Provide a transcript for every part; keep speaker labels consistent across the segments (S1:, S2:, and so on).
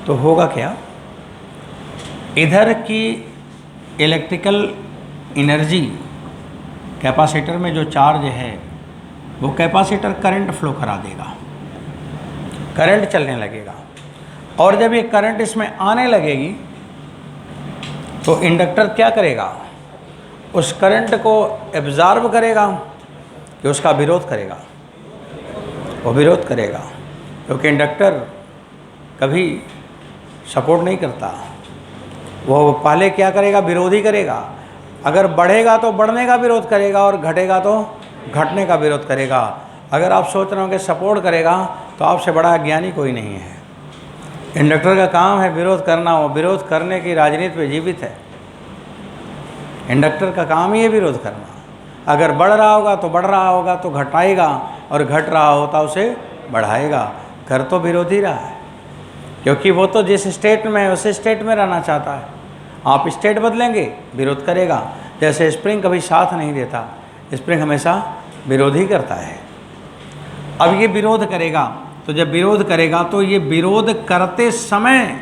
S1: तो होगा क्या, इधर की इलेक्ट्रिकल एनर्जी कैपेसिटर में जो चार्ज है वो कैपेसिटर करंट फ्लो करा देगा, करंट चलने लगेगा। और जब ये करंट इसमें आने लगेगी तो इंडक्टर क्या करेगा, उस करंट को एब्जॉर्ब करेगा कि उसका विरोध करेगा, वो विरोध करेगा, क्योंकि इंडक्टर कभी सपोर्ट नहीं करता। वो पहले क्या करेगा, विरोध ही करेगा। अगर बढ़ेगा तो बढ़ने का विरोध करेगा और घटेगा तो घटने का विरोध करेगा। अगर आप सोच रहे हो कि सपोर्ट करेगा तो आपसे बड़ा ज्ञानी कोई नहीं है। इंडक्टर का काम है विरोध करना, वो विरोध करने की राजनीति पे जीवित है। इंडक्टर का काम ही है विरोध करना। अगर बढ़ रहा होगा तो बढ़ रहा होगा तो घटाएगा, और घट रहा होता उसे बढ़ाएगा। कर तो विरोध ही रहा है, क्योंकि वो तो जिस स्टेट में है उस स्टेट में रहना चाहता है। आप स्टेट बदलेंगे विरोध करेगा। जैसे स्प्रिंग कभी साथ नहीं देता, स्प्रिंग हमेशा विरोध ही करता है। अब ये विरोध करेगा, तो जब विरोध करेगा तो ये विरोध करते समय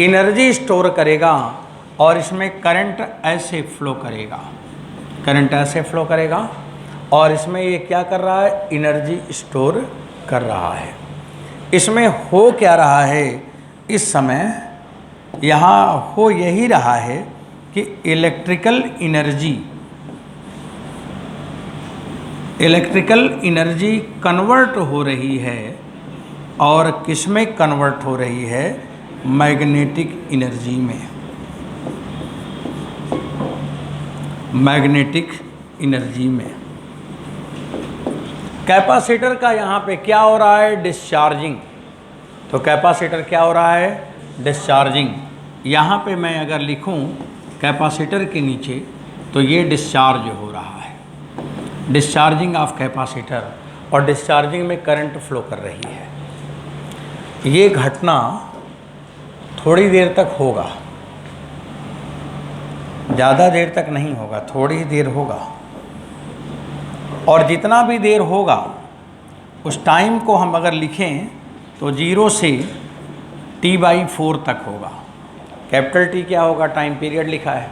S1: एनर्जी स्टोर करेगा और इसमें करंट ऐसे फ्लो करेगा, करंट ऐसे फ्लो करेगा और इसमें ये क्या कर रहा है, एनर्जी स्टोर कर रहा है। इसमें हो क्या रहा है इस समय, यहाँ हो यही रहा है कि इलेक्ट्रिकल एनर्जी कन्वर्ट हो रही है। और किस में कन्वर्ट हो रही है, मैग्नेटिक एनर्जी में, मैग्नेटिक एनर्जी में। कैपेसिटर का यहाँ पे क्या हो रहा है, डिस्चार्जिंग। तो कैपेसिटर क्या हो रहा है, डिस्चार्जिंग। यहाँ पे मैं अगर लिखूँ कैपेसिटर के नीचे तो ये डिस्चार्ज हो रहा है, डिस्चार्जिंग ऑफ कैपेसिटर, और डिस्चार्जिंग में करंट फ्लो कर रही है। ये घटना थोड़ी देर तक होगा, ज़्यादा देर तक नहीं होगा, थोड़ी देर होगा। और जितना भी देर होगा उस टाइम को हम अगर लिखें तो 0 से T/4 तक होगा। कैपिटल T क्या होगा, टाइम पीरियड लिखा है।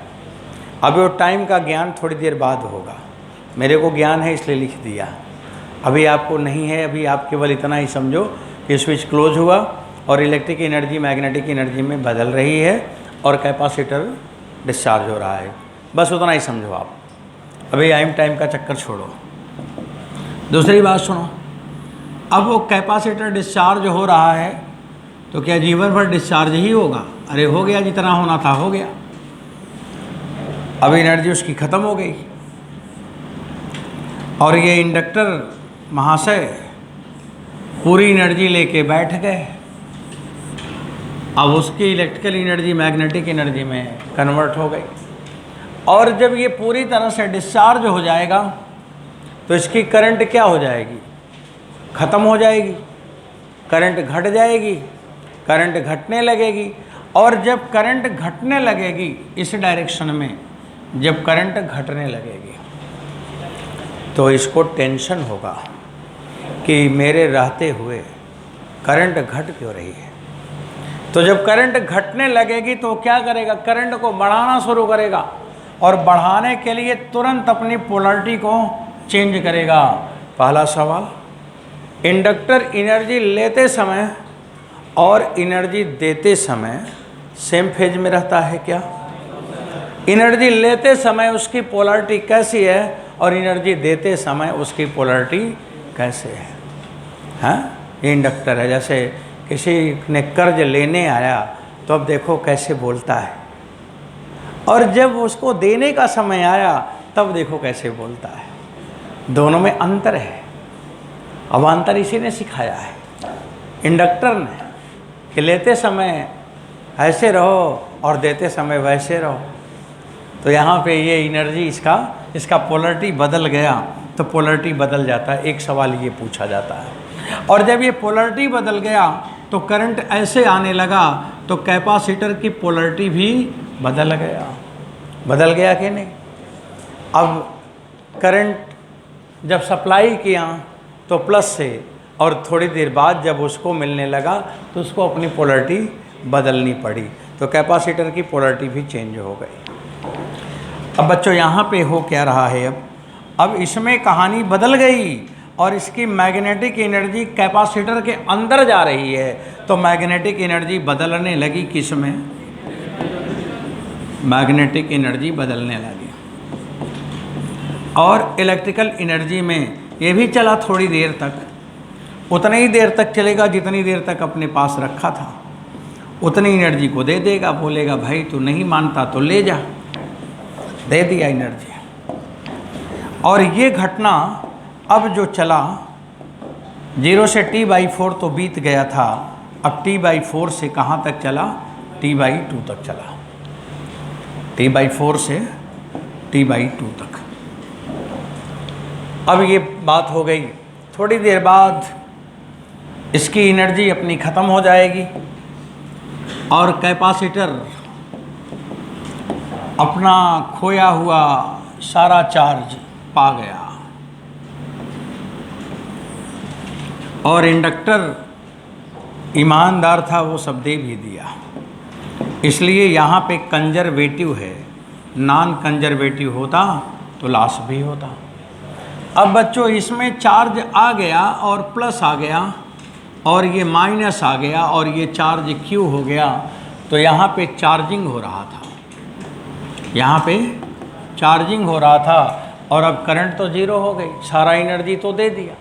S1: अब वो टाइम का ज्ञान थोड़ी देर बाद होगा। मेरे को ज्ञान है इसलिए लिख दिया, अभी आपको नहीं है। अभी आप केवल इतना ही समझो कि स्विच क्लोज हुआ और इलेक्ट्रिक एनर्जी मैग्नेटिक एनर्जी में बदल रही है और कैपेसिटर डिस्चार्ज हो रहा है, बस उतना ही समझो आप। अभी टाइम का चक्कर छोड़ो। दूसरी बात सुनो, अब वो कैपेसिटर डिस्चार्ज हो रहा है तो क्या जीवन भर डिस्चार्ज ही होगा? अरे हो गया, जितना होना था हो गया। अब एनर्जी उसकी ख़त्म हो गई और ये इंडक्टर महाशय पूरी एनर्जी लेके बैठ गए। अब उसकी इलेक्ट्रिकल एनर्जी मैग्नेटिक एनर्जी में कन्वर्ट हो गई। और जब ये पूरी तरह से डिस्चार्ज हो जाएगा तो इसकी करंट क्या हो जाएगी, ख़त्म हो जाएगी, करंट घट जाएगी, करंट घटने लगेगी। और जब करंट घटने लगेगी इस डायरेक्शन में, जब करंट घटने लगेगी तो इसको टेंशन होगा कि मेरे रहते हुए करंट घट क्यों रही है। तो जब करंट घटने लगेगी तो क्या करेगा, करंट को बढ़ाना शुरू करेगा और बढ़ाने के लिए तुरंत अपनी पोलैरिटी को चेंज करेगा। पहला सवाल, इंडक्टर एनर्जी लेते समय और एनर्जी देते समय सेम फेज में रहता है क्या? एनर्जी लेते समय उसकी पोलैरिटी कैसी है और एनर्जी देते समय उसकी पोलैरिटी कैसे है? हाँ, ये इंडक्टर है। जैसे किसी ने कर्ज लेने आया तो अब देखो कैसे बोलता है, और जब उसको देने का समय आया तब देखो कैसे बोलता है। दोनों में अंतर है। अब अंतर इसी ने सिखाया है, इंडक्टर ने, कि लेते समय ऐसे रहो और देते समय वैसे रहो। तो यहाँ पे ये एनर्जी इसका पोलैरिटी बदल गया तो पोलैरिटी बदल जाता है। एक सवाल ये पूछा जाता है। और जब ये पोलैरिटी बदल गया तो करंट ऐसे आने लगा तो कैपेसिटर की पोलैरिटी भी बदल गया। बदल गया कि नहीं? अब करंट जब सप्लाई किया तो प्लस से और थोड़ी देर बाद जब उसको मिलने लगा तो उसको अपनी पोलरिटी बदलनी पड़ी, तो कैपेसिटर की पोलरिटी भी चेंज हो गई। अब बच्चों यहाँ पे हो क्या रहा है, अब इसमें कहानी बदल गई और इसकी मैग्नेटिक एनर्जी कैपेसिटर के अंदर जा रही है, तो मैग्नेटिक एनर्जी बदलने लगी किस में, मैग्नेटिक एनर्जी बदलने लगी। और इलेक्ट्रिकल एनर्जी में ये भी चला थोड़ी देर तक, उतनी ही देर तक चलेगा जितनी देर तक अपने पास रखा था, उतनी एनर्जी को दे देगा, बोलेगा भाई तू नहीं मानता तो ले जा, दे दिया एनर्जी। और ये घटना अब जो चला 0 से T/4 तो बीत गया था, अब T/4 से कहाँ तक चला, T/2 तक चला, T/4 से T/2 तक। अब ये बात हो गई, थोड़ी देर बाद इसकी एनर्जी अपनी ख़त्म हो जाएगी और कैपेसिटर अपना खोया हुआ सारा चार्ज पा गया और इंडक्टर ईमानदार था, वो सब दे भी दिया। इसलिए यहाँ पे कंजर्वेटिव है, नॉन कंजर्वेटिव होता तो लॉस भी होता। अब बच्चों इसमें चार्ज आ गया और प्लस आ गया और ये माइनस आ गया और ये चार्ज क्यू हो गया, तो यहाँ पे चार्जिंग हो रहा था, यहाँ पे चार्जिंग हो रहा था और अब करंट तो ज़ीरो हो गई, सारा एनर्जी तो दे दिया।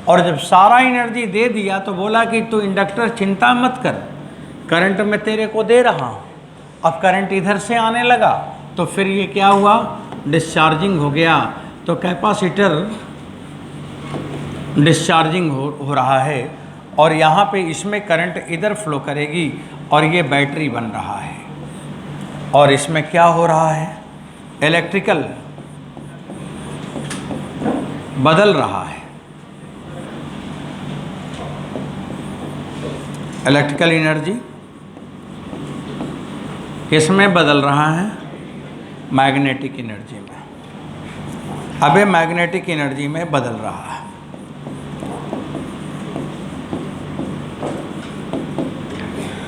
S1: और जब सारा एनर्जी दे दिया तो बोला कि तू इंडक्टर चिंता मत कर, करंट मैं तेरे को दे रहा हूँ। अब करंट इधर से आने लगा तो फिर ये क्या हुआ, डिस्चार्जिंग हो गया। तो कैपेसिटर डिस्चार्जिंग हो रहा है और यहाँ पे इसमें करंट इधर फ्लो करेगी और ये बैटरी बन रहा है। और इसमें क्या हो रहा है, इलेक्ट्रिकल बदल रहा है, इलेक्ट्रिकल एनर्जी किस में बदल रहा है, मैग्नेटिक एनर्जी में। अब ये मैग्नेटिक एनर्जी में बदल रहा है।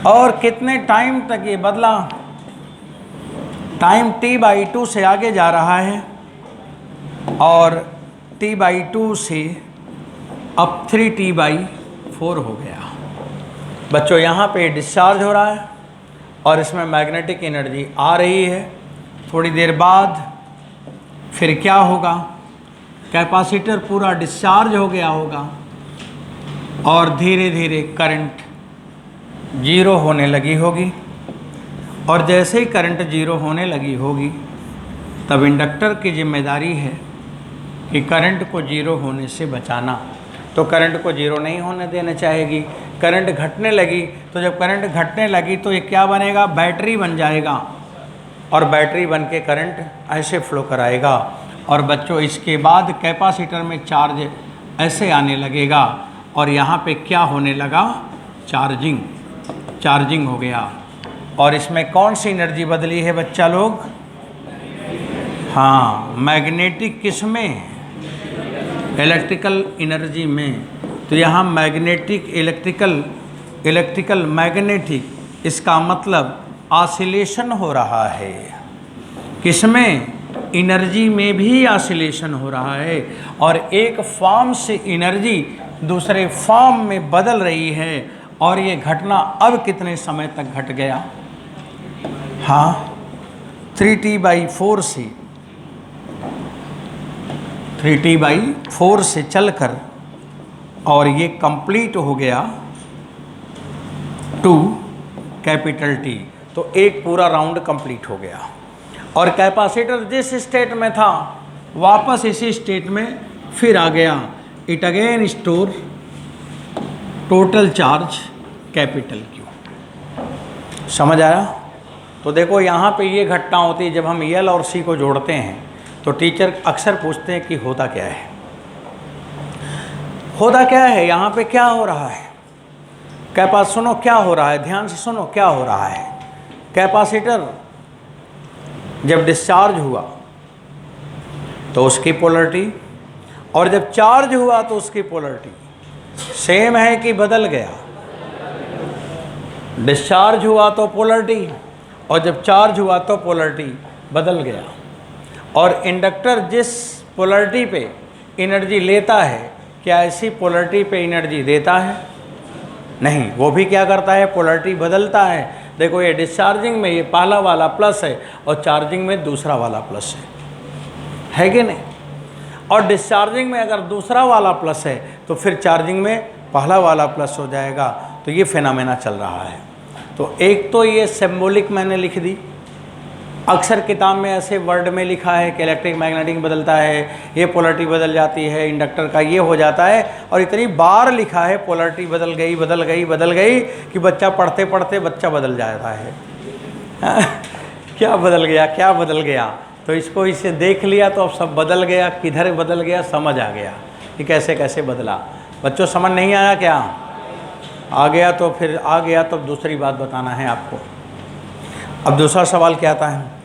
S1: और कितने टाइम तक ये बदला, टाइम T/2 से आगे जा रहा है और T/2 से अब 3T/4 हो गया। बच्चों यहाँ पे डिस्चार्ज हो रहा है और इसमें मैग्नेटिक एनर्जी आ रही है। थोड़ी देर बाद फिर क्या होगा, कैपेसिटर पूरा डिस्चार्ज हो गया होगा और धीरे धीरे करंट ज़ीरो होने लगी होगी। और जैसे ही करंट ज़ीरो होने लगी होगी तब इंडक्टर की जिम्मेदारी है कि करंट को ज़ीरो होने से बचाना। तो करंट को ज़ीरो नहीं होने देना चाहेगी। करंट घटने लगी तो जब करंट घटने लगी तो ये क्या बनेगा, बैटरी बन जाएगा और बैटरी बन के करंट ऐसे फ्लो कराएगा। और बच्चों इसके बाद कैपेसिटर में चार्ज ऐसे आने लगेगा और यहाँ पे क्या होने लगा, चार्जिंग हो गया। और इसमें कौन सी एनर्जी बदली है बच्चा लोग, हाँ मैग्नेटिक किस में, इलेक्ट्रिकल एनर्जी में। तो यहाँ मैग्नेटिक इलेक्ट्रिकल मैग्नेटिक, इसका मतलब ऑसिलेशन हो रहा है। किसमें, एनर्जी में भी ऑसिलेशन हो रहा है और एक फॉर्म से एनर्जी दूसरे फॉर्म में बदल रही है। और ये घटना अब कितने समय तक घट गया, हाँ 3T/4 से 3T/4 से चलकर और ये कंप्लीट हो गया 2T। तो एक पूरा राउंड कंप्लीट हो गया और कैपेसिटर जिस स्टेट में था वापस इसी स्टेट में फिर आ गया। It again store total charge capital Q। समझ आया। तो देखो यहाँ पे ये घटना होती है, जब हम L और C को जोड़ते हैं तो टीचर अक्सर पूछते हैं कि होता क्या है, होता क्या है, यहाँ पे क्या हो रहा है। सुनो क्या हो रहा है, ध्यान से सुनो क्या हो रहा है। कैपेसिटर जब डिस्चार्ज हुआ तो उसकी पोलरिटी, और जब चार्ज हुआ तो उसकी पोलरिटी सेम है कि बदल गया? डिस्चार्ज हुआ तो पोलरिटी, और जब चार्ज हुआ तो पोलरिटी बदल गया। और इंडक्टर जिस पोलरिटी पे एनर्जी लेता है, क्या ऐसी पोलरिटी पे एनर्जी देता है? नहीं, वो भी क्या करता है, पोलरिटी बदलता है। देखो ये डिस्चार्जिंग में ये पहला वाला प्लस है और चार्जिंग में दूसरा वाला प्लस है कि नहीं? और डिस्चार्जिंग में अगर दूसरा वाला प्लस है तो फिर चार्जिंग में पहला वाला प्लस हो जाएगा। तो ये फिनोमेना चल रहा है। तो एक तो ये सिंबॉलिक मैंने लिख दी, अक्सर किताब में ऐसे वर्ड में लिखा है कि इलेक्ट्रिक मैग्नेटिक बदलता है, ये पोलरिटी बदल जाती है, इंडक्टर का ये हो जाता है, और इतनी बार लिखा है पोलरिटी बदल गई बदल गई बदल गई कि बच्चा पढ़ते पढ़ते बच्चा बदल जाता है। क्या बदल गया, क्या बदल गया? तो इसको इसे देख लिया तो अब सब बदल गया, किधर बदल गया समझ आ गया कि कैसे कैसे बदला। बच्चों समझ नहीं आया क्या? आ गया तो फिर आ गया, तो दूसरी बात बताना है आपको। अब दूसरा सवाल क्या आता है,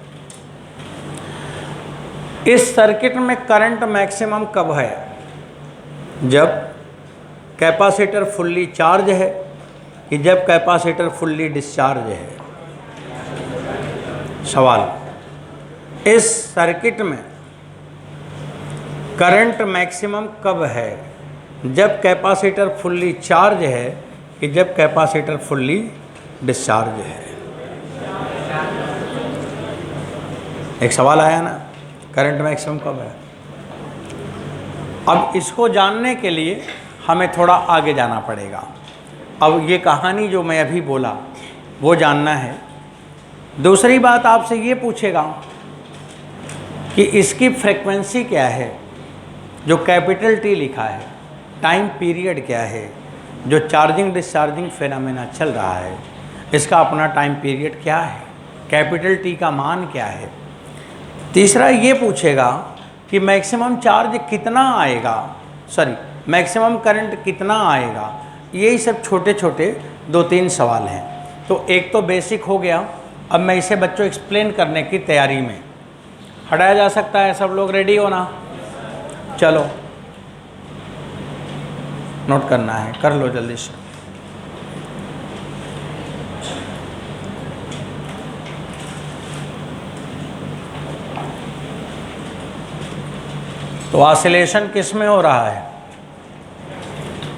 S1: इस सर्किट में करंट मैक्सिमम कब है? जब कैपेसिटर फुल्ली चार्ज है कि जब कैपेसिटर फुल्ली डिस्चार्ज है? सवाल, इस सर्किट में करंट मैक्सिमम कब है? जब कैपेसिटर फुल्ली चार्ज है कि जब कैपेसिटर फुल्ली डिस्चार्ज है? एक सवाल आया ना, करंट मैक्सिमम कब है? अब इसको जानने के लिए हमें थोड़ा आगे जाना पड़ेगा। अब ये कहानी जो मैं अभी बोला वो जानना है। दूसरी बात आपसे ये पूछेगा कि इसकी फ्रीक्वेंसी क्या है, जो कैपिटल टी लिखा है, टाइम पीरियड क्या है, जो चार्जिंग डिस्चार्जिंग फिनोमेना चल रहा है इसका अपना टाइम पीरियड क्या है, कैपिटल टी का मान क्या है। तीसरा ये पूछेगा कि मैक्सिमम चार्ज कितना आएगा, मैक्सिमम करंट कितना आएगा। यही सब छोटे छोटे 2-3 सवाल हैं। तो एक तो बेसिक हो गया। अब मैं इसे बच्चों एक्सप्लेन करने की तैयारी में, हटाया जा सकता है। सब लोग रेडी हो ना? चलो नोट करना है, कर लो जल्दी से। तो ऑसिलेशन किस में हो रहा है?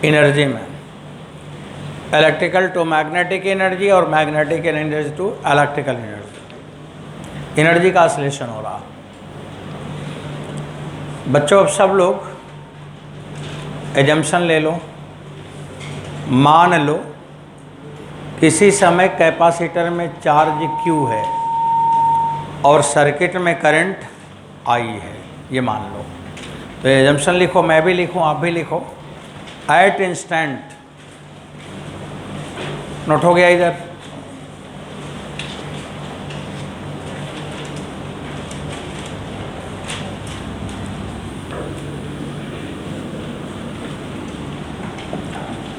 S1: एनर्जी में। इलेक्ट्रिकल टू मैग्नेटिक एनर्जी और magnetic energy to electrical energy, energy का ऑसिलेशन हो रहा। बच्चों अब सब लोग एजम्पशन ले लो, मान लो किसी समय कैपेसिटर में चार्ज Q है और सर्किट में करंट I है, ये मान लो। तो एजम्पशन लिखो, मैं भी लिखूं, आप भी लिखो। एट इंस्टेंट, नोट हो गया इधर?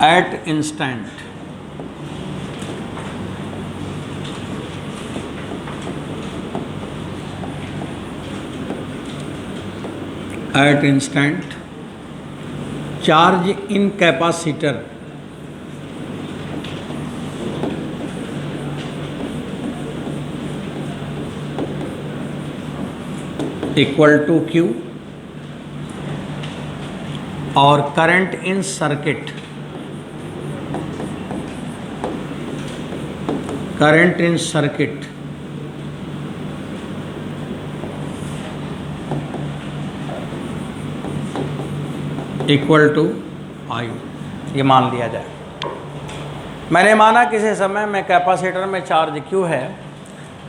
S1: At instant at instant charge in capacitor equal to Q और current in circuit equal to I, ये मान लिया जाए। मैंने माना किसी समय में कैपेसिटर में चार्ज Q है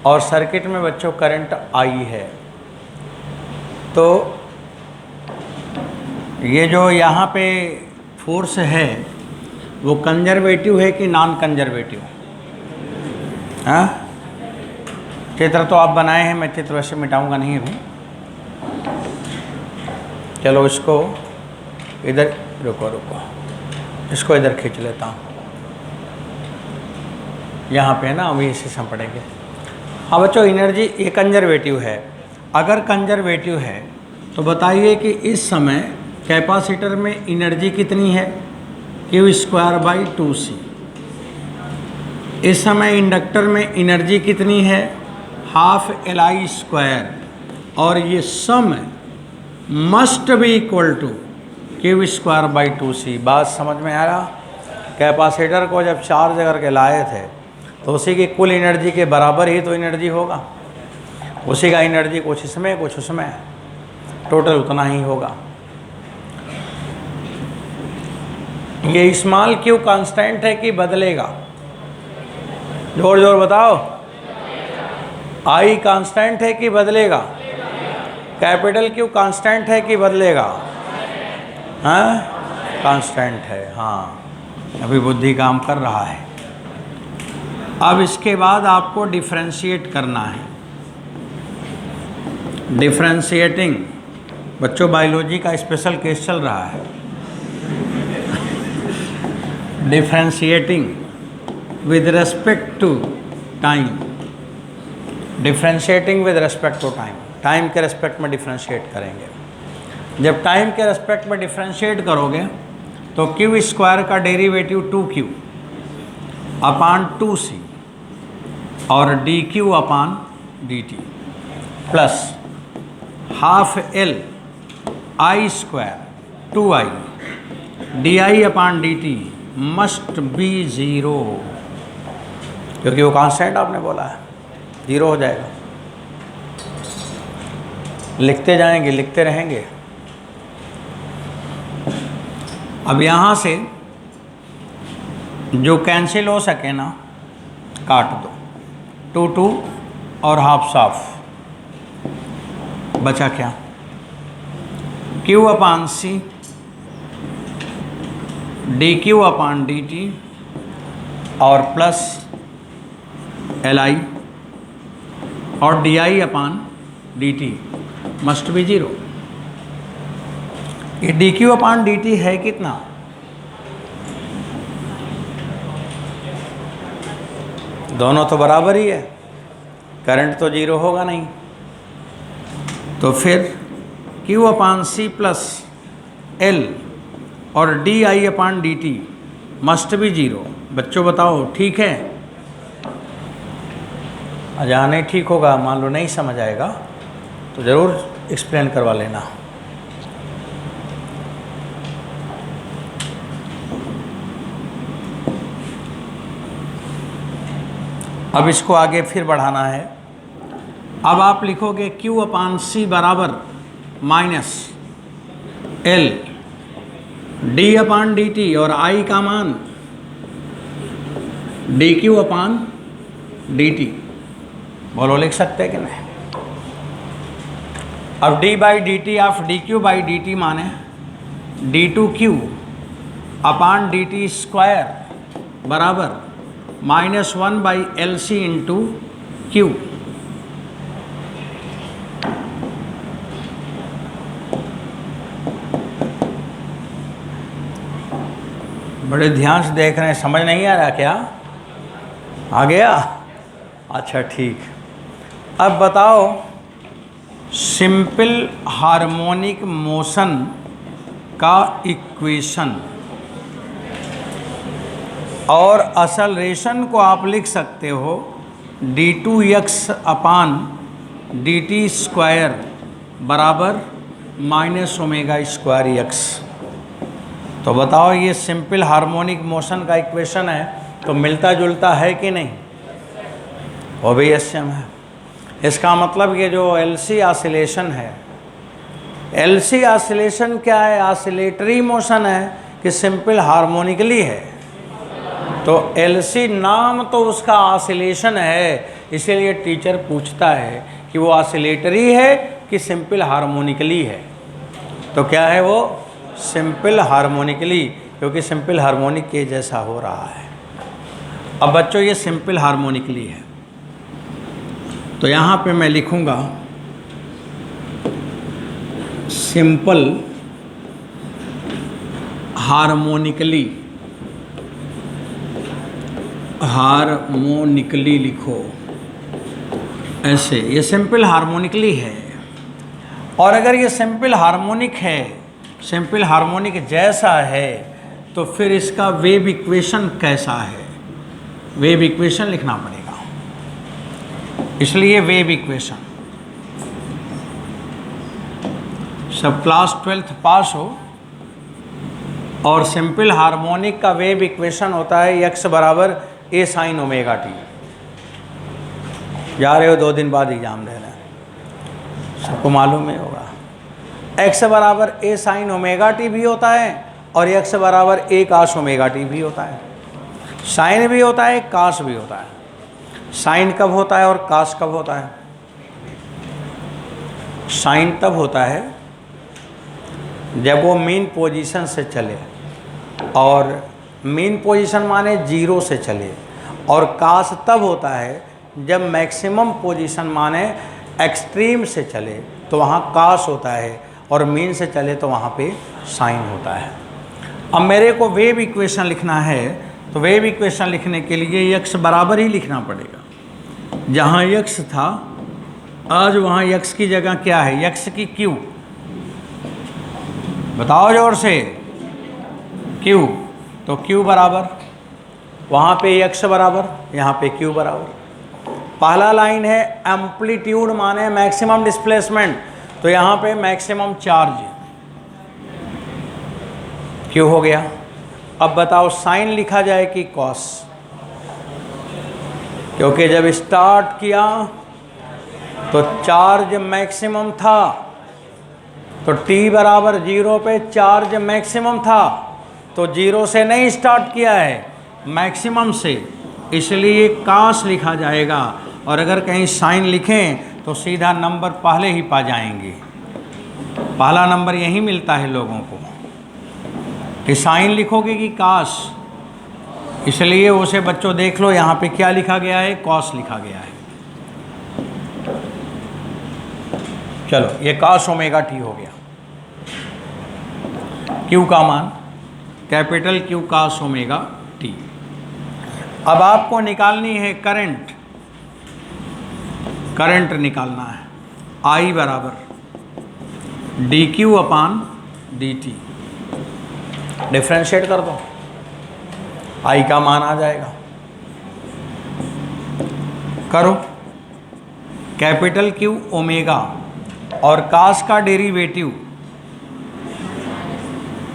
S1: और सर्किट में बच्चों करंट I है। तो ये जो यहाँ पे फोर्स है वो कंजर्वेटिव है कि नॉन कंजर्वेटिव? हाँ, चित्र तो आप बनाए हैं, मैं चित्र वैसे मिटाऊंगा नहीं अभी। चलो इसको इधर, रुको, इसको इधर खींच लेता हूँ। यहाँ पे ना अभी इसे हम पढ़ेंगे। हाँ बच्चों, एनर्जी ये कंजर्वेटिव है। अगर कंजर्वेटिव है तो बताइए कि इस समय कैपेसिटर में एनर्जी कितनी है? Q square by 2c। इस समय इंडक्टर में एनर्जी कितनी है, हाफ एल आई स्क्वायर, और ये sum must be equal to q square by 2c। बात समझ में आ रहा? कैपेसिटर को जब चार्ज करके लाए थे तो उसी की कुल एनर्जी के बराबर ही तो एनर्जी होगा, उसी का एनर्जी कुछ इसमें कुछ उसमें, टोटल उतना ही होगा। ये स्मॉल क्यू कांस्टेंट है कि बदलेगा? जोर जोर बताओ। आई कांस्टेंट है कि बदलेगा? कैपिटल क्यू कांस्टेंट है कि बदलेगा? हाँ, कांस्टेंट है। हाँ, अभी बुद्धि काम कर रहा है। अब इसके बाद आपको डिफरेंशिएट करना है। डिफरेंशिएटिंग, बच्चों बायोलॉजी का स्पेशल केस चल रहा है। Differentiating with respect to time, differentiating with respect to time, time के रेस्पेक्ट में डिफरेंशिएट करेंगे। जब टाइम के रेस्पेक्ट में डिफरेंशिएट करोगे तो क्यू स्क्वायर का डेरिवेटिव 2q अपान 2c और dq upon dt plus half L I square 2i di upon dt must be 0, क्योंकि वो कांस्टेंट आपने बोला है, 0 हो जाएगा। लिखते जाएंगे, लिखते रहेंगे। अब यहाँ से जो कैंसिल हो सके ना काट दो, 2 और हाफ साफ, बचा क्या, q upon C D Q upon D T और प्लस एल आई और D I upon D T must be 0। ये D Q upon D T है कितना, दोनों तो बराबर ही है, करंट तो 0 होगा नहीं, तो फिर Q upon C plus L और D I upon D T must be 0। बच्चों बताओ ठीक है? जहाँ नहीं ठीक होगा, मान लो नहीं समझ आएगा तो ज़रूर एक्सप्लेन करवा लेना। अब इसको आगे फिर बढ़ाना है। अब आप लिखोगे Q अपान सी बराबर minus L D upon D T और I का मान D Q upon D T. बोलो लिख सकते हैं कि नहीं? अब d by D T of D Q by D T माने d2q upon D T square बराबर -1 by L C into Q. बड़े ध्यान से देख रहे हैं, समझ नहीं आ रहा क्या? आ गया? अच्छा ठीक। अब बताओ सिंपल हार्मोनिक मोशन का इक्वेशन और असलरेशन को आप लिख सकते हो d2x अपान डी टी स्क्वायर बराबर -ओमेगा स्क्वायर x। तो बताओ ये सिंपल हार्मोनिक मोशन का इक्वेशन है, तो मिलता जुलता है कि नहीं? ऑब्वियस है। इसका मतलब ये जो LC ऑसिलेशन है, LC ऑसिलेशन क्या है? ऑसिलेटरी मोशन है कि सिंपल हार्मोनिकली है? तो LC नाम तो उसका ऑसिलेशन है, इसीलिए टीचर पूछता है कि वो ऑसिलेटरी है कि सिंपल हार्मोनिकली है। तो क्या है वो? सिंपल हार्मोनिकली, क्योंकि सिंपल हार्मोनिक के जैसा हो रहा है। अब बच्चों ये सिंपल हार्मोनिकली है, तो यहाँ पे मैं लिखूँगा सिंपल हार्मोनिकली, हार्मोनिकली लिखो ऐसे, ये सिंपल हार्मोनिकली है। और अगर ये सिंपल हार्मोनिक है, सिंपल हार्मोनिक जैसा है, तो फिर इसका वेव इक्वेशन कैसा है, वेव इक्वेशन लिखना पड़ेगा। इसलिए वेव इक्वेशन, सब क्लास 12th पास हो और सिंपल हार्मोनिक का वेव इक्वेशन होता है x बराबर a sin ओमेगा टी। जा रहे हो 2 दिन बाद एग्जाम दे रहे हैं, सबको मालूम ही होगा। x बराबर a sin ओमेगा टी भी होता है और x बराबर a cos ओमेगा टी भी होता है। साइन भी होता है, कास भी होता है। साइन कब होता है और कास कब होता है? साइन तब होता है जब वो मीन पोजीशन से चले, और मीन पोजीशन माने 0 से चले, और कास तब होता है जब मैक्सिमम पोजीशन माने एक्सट्रीम से चले, तो वहाँ कास होता है, और मीन से चले तो वहाँ पे साइन होता है। अब मेरे को वेव इक्वेशन लिखना है, तो वेव इक्वेशन लिखने के लिए x बराबर ही लिखना पड़ेगा। जहाँ x था आज वहाँ x की जगह क्या है, x की q, बताओ जोर से, q, तो q बराबर वहाँ पे x बराबर, यहाँ पे q बराबर। पहला लाइन है एम्पलीट्यूड माने मैक्सिमम डिस्प्लेसमेंट, तो यहाँ पे मैक्सिमम चार्ज q हो गया। अब बताओ साइन लिखा जाए कि कॉस, क्योंकि जब स्टार्ट किया तो चार्ज मैक्सिमम था, तो t बराबर 0 पे चार्ज मैक्सिमम था, तो 0 से नहीं स्टार्ट किया है, मैक्सिमम से, इसलिए कास लिखा जाएगा। और अगर कहीं साइन लिखें तो सीधा नंबर पहले ही पा जाएंगे, पहला नंबर यही मिलता है लोगों को कि साइन लिखोगे कि कास। इसलिए उसे बच्चों देख लो, यहाँ पे क्या लिखा गया है, कॉस लिखा गया है। चलो ये कास ओमेगा टी हो गया। क्यू का मान capital Q cos omega T. अब आपको निकालनी है करंट, करंट निकालना है। I बराबर D Q upon D T, differentiate कर दो, I का मान आ जाएगा। करो, कैपिटल क्यू ओमेगा और कास का डेरिवेटिव